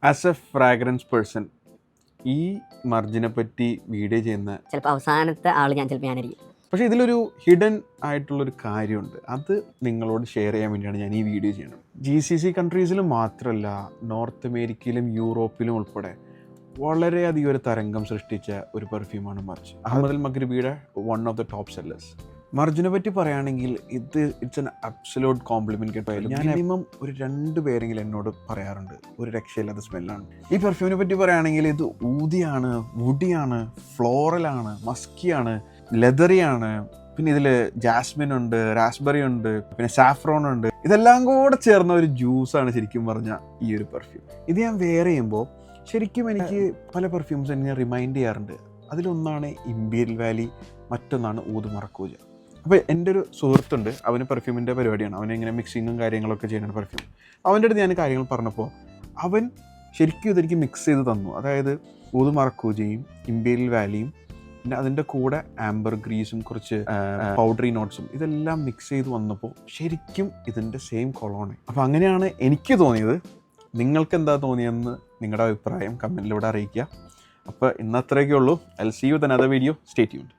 As A fragrance person ഈ മർജിനെ പറ്റി video ചെയ്യുന്ന ചിലപ്പോൾ അവസാനത്തെ ആൾ ഞാനായിരിക്കും. പക്ഷേ ഇതിലൊരു ഹിഡൻ ആയിട്ടുള്ളൊരു കാര്യമുണ്ട്. അത് നിങ്ങളോട് ഷെയർ ചെയ്യാൻ വേണ്ടിയാണ് ഞാൻ ഈ വീഡിയോ ചെയ്യുന്നത്. GCC കൺട്രീസിലും മാത്രമല്ല, നോർത്ത് അമേരിക്കയിലും യൂറോപ്പിലും ഉൾപ്പെടെ വളരെയധികം ഒരു തരംഗം സൃഷ്ടിച്ച ഒരു പെർഫ്യൂമാണ് മർജ്. അഹമ്മദ് അൽ മഗ്രിബിയുടെ one of the top sellers. മർജിനെ പറ്റി പറയുകയാണെങ്കിൽ ഇറ്റ്സ് എൻ അബ്സല്യൂട്ട് കോംപ്ലിമെന്റ് കേട്ടായാലും ഞാൻ മിനിമം ഒരു 2 പേരെങ്കിലും എന്നോട് പറയാറുണ്ട് ഒരു രക്ഷയില്ലാത്ത സ്മെല്ലാണ്. ഈ പെർഫ്യൂമിനെ പറ്റി പറയുകയാണെങ്കിൽ ഇത് ഊതിയാണ്, വുഡിയാണ്, ഫ്ലോറലാണ്, മസ്കിയാണ്, ലെതറിയാണ്, പിന്നെ ഇതിൽ ജാസ്മിൻ ഉണ്ട്, റാസ്ബെറി ഉണ്ട്, പിന്നെ സാഫ്രോൺ ഉണ്ട്. ഇതെല്ലാം കൂടെ ചേർന്ന ഒരു ജ്യൂസാണ് ശരിക്കും പറഞ്ഞ ഈ ഒരു പെർഫ്യൂം. ഇത് ഞാൻ വെയർ ചെയ്യുമ്പോൾ ശരിക്കും എനിക്ക് പല പെർഫ്യൂംസ് എന്നെ റിമൈൻഡ് ചെയ്യാറുണ്ട്. അതിലൊന്നാണ് ഇമ്പീരിയൽ വാലി, മറ്റൊന്നാണ് ഊദ് മറക്കൂജ. അപ്പോൾ എൻ്റെ ഒരു സുഹൃത്തുണ്ട്, അവന് പെർഫ്യൂമിൻ്റെ പരിപാടിയാണ്. അവനിങ്ങനെ മിക്സിങ്ങും കാര്യങ്ങളൊക്കെ ചെയ്യുന്ന പെർഫ്യൂം. അവൻ്റെ അടുത്ത് ഞാൻ കാര്യങ്ങൾ പറഞ്ഞപ്പോൾ അവൻ ശരിക്കും ഇതെനിക്ക് മിക്സ് ചെയ്ത് തന്നു. അതായത് ഊദ് മറക്കൂജയും ഇമ്പീരിയൽ വാലിയും പിന്നെ അതിൻ്റെ കൂടെ ആംബർ ഗ്രീസും കുറച്ച് പൗഡറി നോട്ട്സും ഇതെല്ലാം മിക്സ് ചെയ്ത് വന്നപ്പോൾ ശരിക്കും ഇതിൻ്റെ സെയിം കൊളോണ്. അപ്പോൾ അങ്ങനെയാണ് എനിക്ക് തോന്നിയത്. നിങ്ങൾക്ക് എന്താ തോന്നിയെന്ന് നിങ്ങളുടെ അഭിപ്രായം കമൻറ്റിലൂടെ അറിയിക്കുക. അപ്പോൾ ഇന്നത്രയൊക്കെ ഉള്ളൂ. I will see you with another video. Stay tuned.